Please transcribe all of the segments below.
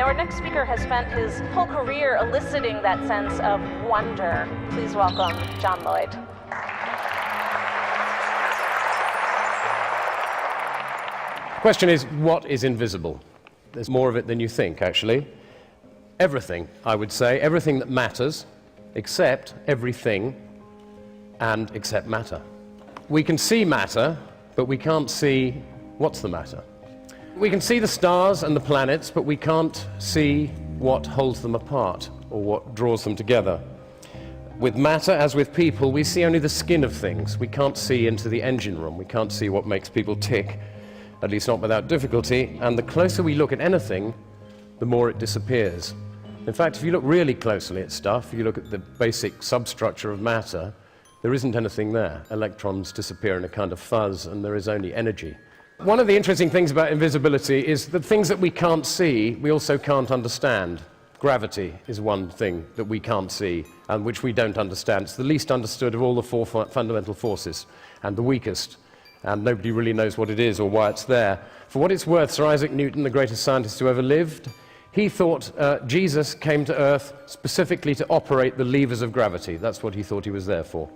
Our next speaker has spent his whole career eliciting that sense of wonder. Please welcome John Lloyd. The question is, what is invisible? There's more of it than you think, actually. Everything, I would say, everything that matters, except everything and except matter. We can see matter, but we can't see what's the matter. We can see the stars and the planets, but we can't see what holds them apart or what draws them together. With matter, as with people, we see only the skin of things. We can't see into the engine room. We can't see what makes people tick, at least not without difficulty. And the closer we look at anything, the more it disappears. In fact, if you look really closely at stuff, you look at the basic substructure of matter, there isn't anything there. Electrons disappear in a kind of fuzz, and there is only energy. One of the interesting things about invisibility is that things that we can't see, we also can't understand. Gravity is one thing that we can't see and which we don't understand. It's the least understood of all the four fundamental forces and the weakest, and nobody really knows what it is or why it's there. For what it's worth, Sir Isaac Newton, the greatest scientist who ever lived, he thought Jesus came to Earth specifically to operate the levers of gravity. That's what he thought he was there for.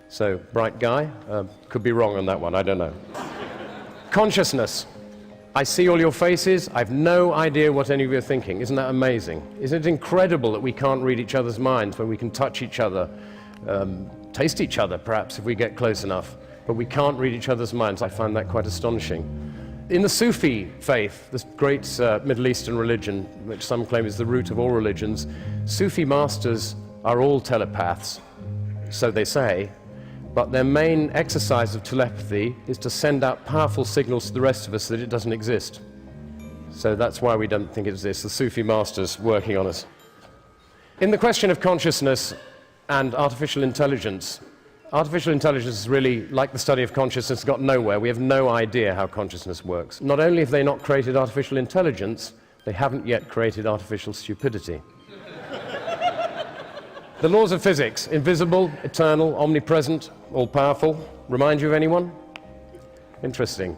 So, bright guy. Could be wrong on that one, I don't know. Consciousness. I see all your faces. I've no idea what any of you are thinking. Isn't that amazing? Isn't it incredible that we can't read each other's minds when we can touch each other, taste each other, perhaps, if we get close enough, but we can't read each other's minds? I find that quite astonishing. In the Sufi faith, this great Middle Eastern religion, which some claim is the root of all religions, Sufi masters are all telepaths, so they say, but their main exercise of telepathy is to send out powerful signals to the rest of us that it doesn't exist. So that's why we don't think it exists, the Sufi masters working on us. In the question of consciousness and artificial intelligence is really, like the study of consciousness, got nowhere. We have no idea how consciousness works. Not only have they not created artificial intelligence, they haven't yet created artificial stupidity. The laws of physics, invisible, eternal, omnipresent, all-powerful, remind you of anyone? Interesting.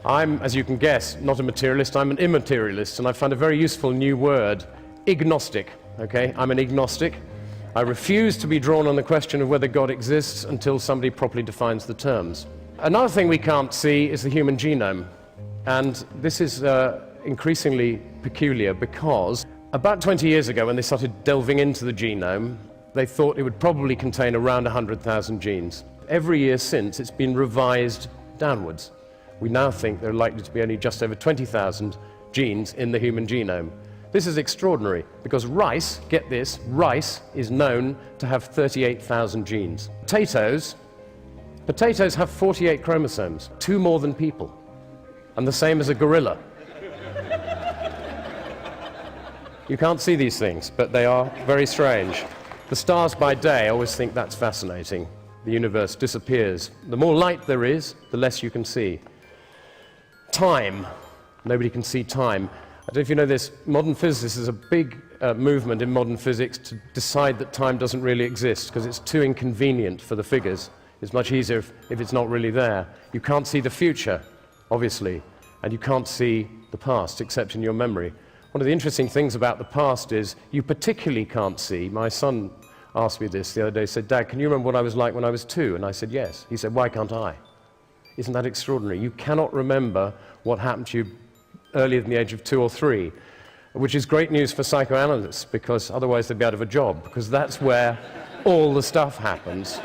I'm, as you can guess, not a materialist, I'm an immaterialist, and I found a very useful new word, ignostic, okay? I'm an ignostic. I refuse to be drawn on the question of whether God exists until somebody properly defines the terms. Another thing we can't see is the human genome, and this is increasingly peculiar because about 20 years ago, when they started delving into the genome, they thought it would probably contain around 100,000 genes. Every year since, it's been revised downwards. We now think there are likely to be only just over 20,000 genes in the human genome. This is extraordinary, because rice, get this, rice is known to have 38,000 genes. Potatoes have 48 chromosomes, 2 more than people, and the same as a gorilla. You can't see these things, but they are very strange. The stars by day, I always think that's fascinating. The universe disappears. The more light there is, the less you can see. Time. Nobody can see time. I don't know if you know this, modern physicists is a big movement in modern physics to decide that time doesn't really exist because it's too inconvenient for the figures. It's much easier if it's not really there. You can't see the future, obviously, and you can't see the past except in your memory. One of the interesting things about the past is you particularly can't see. My son asked me this the other day. He said, "Dad, can you remember what I was like when I was 2?" And I said, "Yes." He said, "Why can't I?" Isn't that extraordinary? You cannot remember what happened to you earlier than the age of 2 or 3, which is great news for psychoanalysts, because otherwise they'd be out of a job, because that's where all the stuff happens.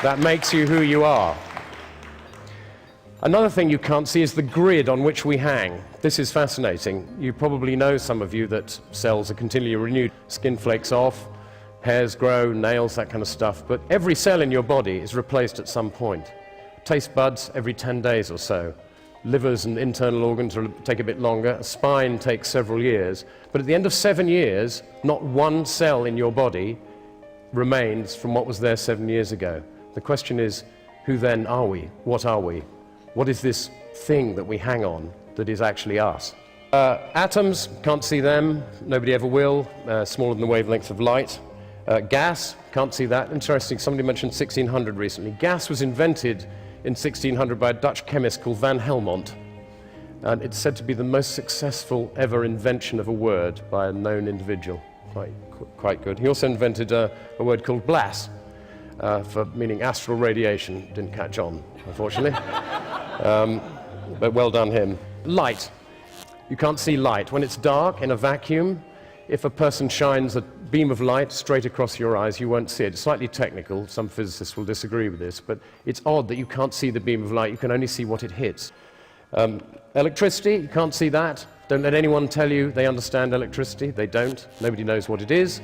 That makes you who you are. Another thing you can't see is the grid on which we hang. This is fascinating. You probably know, some of you, that cells are continually renewed. Skin flakes off, hairs grow, nails, that kind of stuff. But every cell in your body is replaced at some point. Taste buds every 10 days or so. Livers and internal organs will take a bit longer. A spine takes several years. But at the end of 7 years, not one cell in your body remains from what was there 7 years ago. The question is, who then are we? What are we? What is this thing that we hang on that is actually us? Atoms, can't see them, nobody ever will, smaller than the wavelength of light. Gas, can't see that. Interesting, somebody mentioned 1600 recently. Gas was invented in 1600 by a Dutch chemist called Van Helmont. And it's said to be the most successful ever invention of a word by a known individual. Quite good. He also invented a word called BLAS, for meaning astral radiation. Didn't catch on, unfortunately. But well done him. Light. You can't see light. When it's dark in a vacuum, if a person shines a beam of light straight across your eyes, you won't see it. It's slightly technical. Some physicists will disagree with this, but it's odd that you can't see the beam of light. You can only see what it hits. Electricity, you can't see that. Don't let anyone tell you they understand electricity. They don't. Nobody knows what it is.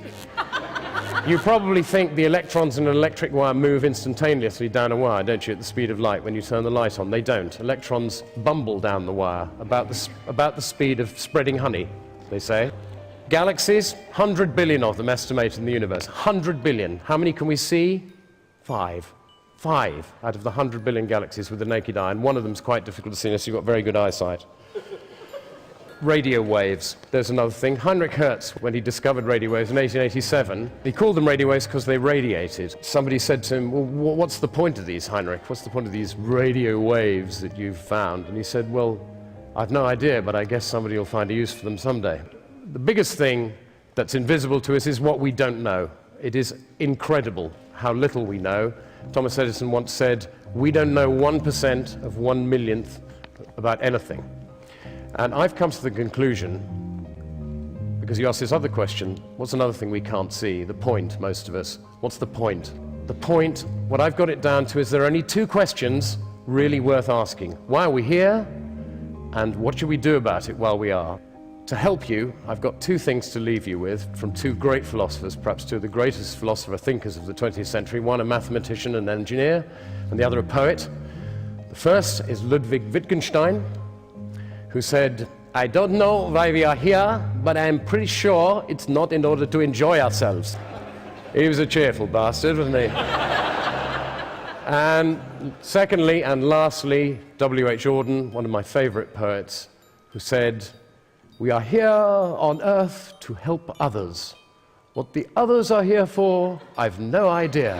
You probably think the electrons in an electric wire move instantaneously down a wire, don't you, at the speed of light when you turn the light on? They don't. Electrons bumble down the wire about the speed of spreading honey, they say. Galaxies, 100 billion of them estimated in the universe. 100 billion. How many can we see? 5. 5 out of the 100 billion galaxies with the naked eye, and one of them is quite difficult to see unless you've got very good eyesight. Radio waves, there's another thing. Heinrich Hertz, when he discovered radio waves in 1887, he called them radio waves because they radiated. Somebody said to him, well, what's the point of these, Heinrich? What's the point of these radio waves that you've found? And he said, well, I've no idea, but I guess somebody will find a use for them someday. The biggest thing that's invisible to us is what we don't know. It is incredible how little we know. Thomas Edison once said, we don't know 1% of 1 millionth about anything. And I've come to the conclusion, because you asked this other question, what's another thing we can't see? The point, most of us. What's the point? The point, what I've got it down to is there are only 2 questions really worth asking. Why are we here? And what should we do about it while we are? To help you, I've got 2 things to leave you with from 2 great philosophers, perhaps 2 of the greatest philosopher-thinkers of the 20th century, one a mathematician and engineer, and the other a poet. The first is Ludwig Wittgenstein, who said, I don't know why we are here, but I'm pretty sure it's not in order to enjoy ourselves. He was a cheerful bastard, wasn't he? And secondly and lastly, W.H. Auden, one of my favorite poets, who said, we are here on earth to help others. What the others are here for, I've no idea.